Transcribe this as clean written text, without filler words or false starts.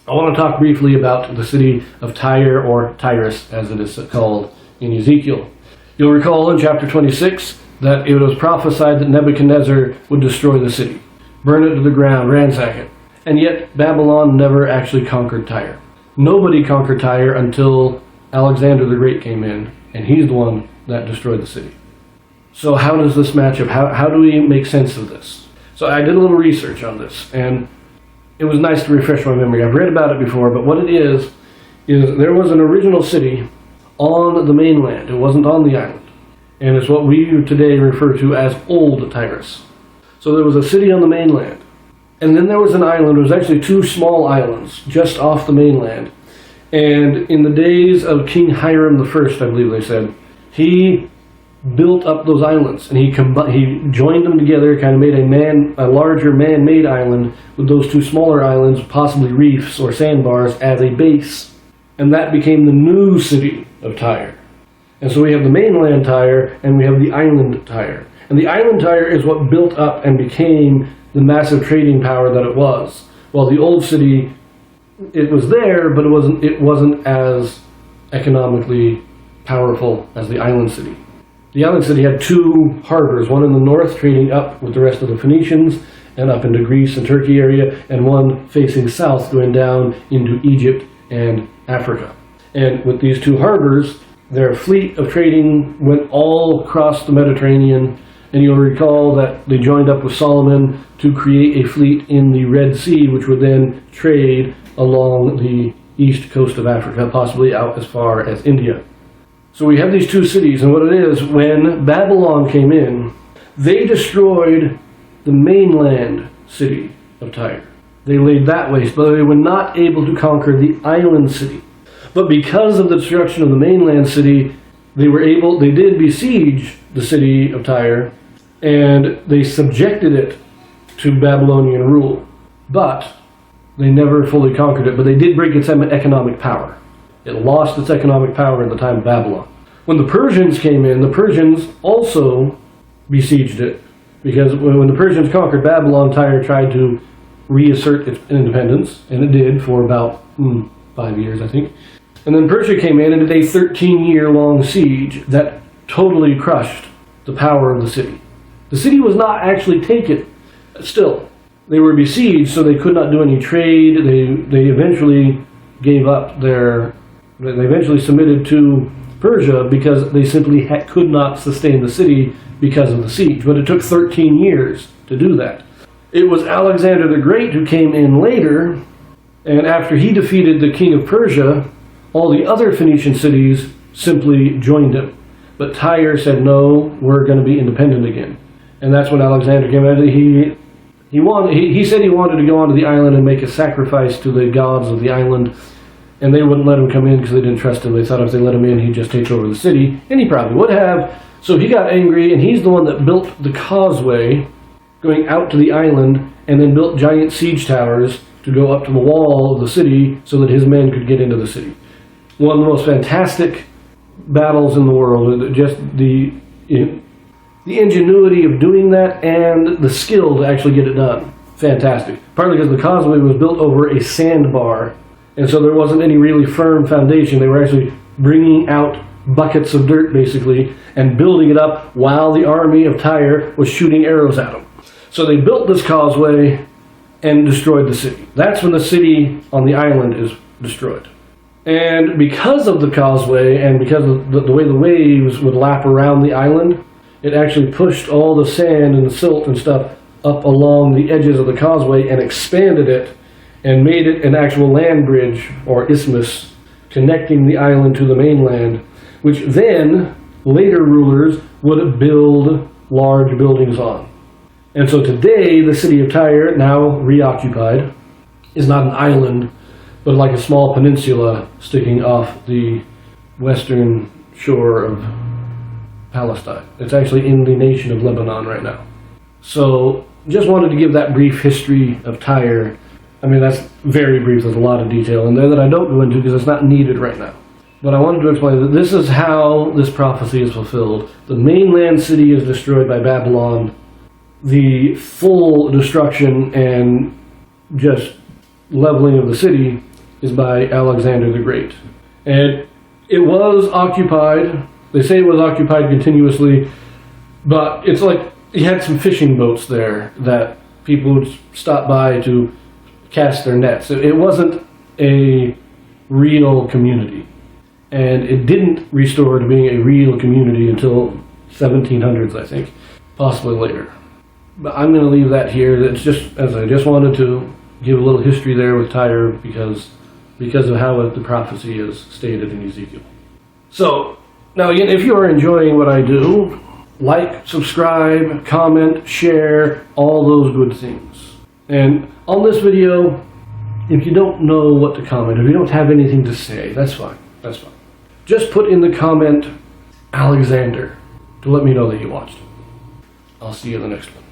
I want to talk briefly about the city of Tyre, or Tyrus as it is called in Ezekiel. You'll recall in chapter 26 that it was prophesied that Nebuchadnezzar would destroy the city, burn it to the ground, ransack it. And yet Babylon never actually conquered Tyre. Nobody conquered Tyre until Alexander the Great came in, and he's the one that destroyed the city. So how does this match up? How do we make sense of this? So I did a little research on this, and it was nice to refresh my memory. I've read about it before, but what it is there was an original city on the mainland. It wasn't on the island. And it's what we today refer to as Old Tyrus. So there was a city on the mainland. And then there was an island. There was actually two small islands just off the mainland. And in the days of King Hiram I, I believe they said, he built up those islands, and he joined them together, kind of made a larger man-made island with those two smaller islands, possibly reefs or sandbars, as a base. And that became the new city of Tyre. And so we have the mainland Tyre, and we have the island Tyre. And the island Tyre is what built up and became the massive trading power that it was. While the old city, it was there, but it wasn't as economically powerful as the island city. The island city had two harbors, one in the north trading up with the rest of the Phoenicians and up into Greece and Turkey area, and one facing south going down into Egypt and Africa. And with these two harbors, their fleet of trading went all across the Mediterranean, and you'll recall that they joined up with Solomon to create a fleet in the Red Sea, which would then trade along the east coast of Africa, possibly out as far as India. So we have these two cities, and what it is, when Babylon came in, they destroyed the mainland city of Tyre. They laid that waste, but they were not able to conquer the island city. But because of the destruction of the mainland city, they did besiege the city of Tyre, and they subjected it to Babylonian rule. But they never fully conquered it, but they did break its economic power. It lost its economic power in the time of Babylon. When the Persians came in, the Persians also besieged it, because when the Persians conquered Babylon, Tyre tried to reassert its independence, and it did for about 5 years, I think. And then Persia came in and did a 13-year-long siege that totally crushed the power of the city. The city was not actually taken. Still, they were besieged, so they could not do any trade. They eventually gave up they eventually submitted to Persia because they simply could not sustain the city because of the siege. But it took 13 years to do that. It was Alexander the Great who came in later, and after he defeated the king of Persia, all the other Phoenician cities simply joined him. But Tyre said, no, we're going to be independent again. And that's when Alexander came out. He said he wanted to go onto the island and make a sacrifice to the gods of the island, and they wouldn't let him come in because they didn't trust him. They thought if they let him in, he'd just take over the city, and he probably would have. So he got angry, and he's the one that built the causeway going out to the island, and then built giant siege towers to go up to the wall of the city so that his men could get into the city. One of the most fantastic battles in the world, just the ingenuity of doing that and the skill to actually get it done. Fantastic. Partly because the causeway was built over a sandbar, and so there wasn't any really firm foundation. They were actually bringing out buckets of dirt, basically, and building it up while the army of Tyre was shooting arrows at them. So they built this causeway and destroyed the city. That's when the city on the island is destroyed. And because of the causeway and because of the way the waves would lap around the island, it actually pushed all the sand and the silt and stuff up along the edges of the causeway and expanded it and made it an actual land bridge or isthmus connecting the island to the mainland, which then later rulers would build large buildings on. And so today, the city of Tyre, now reoccupied, is not an island, but like a small peninsula sticking off the western shore of Palestine. It's actually in the nation of Lebanon right now. So just wanted to give that brief history of Tyre. I mean, that's very brief. There's a lot of detail in there that I don't go into because it's not needed right now. But I wanted to explain that this is how this prophecy is fulfilled. The mainland city is destroyed by Babylon. The full destruction and just leveling of the city is by Alexander the Great. And it was occupied. They say it was occupied continuously, but it's like he had some fishing boats there that people would stop by to cast their nets. It wasn't a real community. And it didn't restore to being a real community until 1700s, I think, possibly later. But I'm going to leave that here. It's just, as I just wanted to give a little history there with Tyre because of how the prophecy is stated in Ezekiel. So, now again, if you are enjoying what I do, like, subscribe, comment, share, all those good things. And on this video, if you don't know what to comment, if you don't have anything to say, that's fine. That's fine. Just put in the comment Alexander to let me know that you watched. I'll see you in the next one.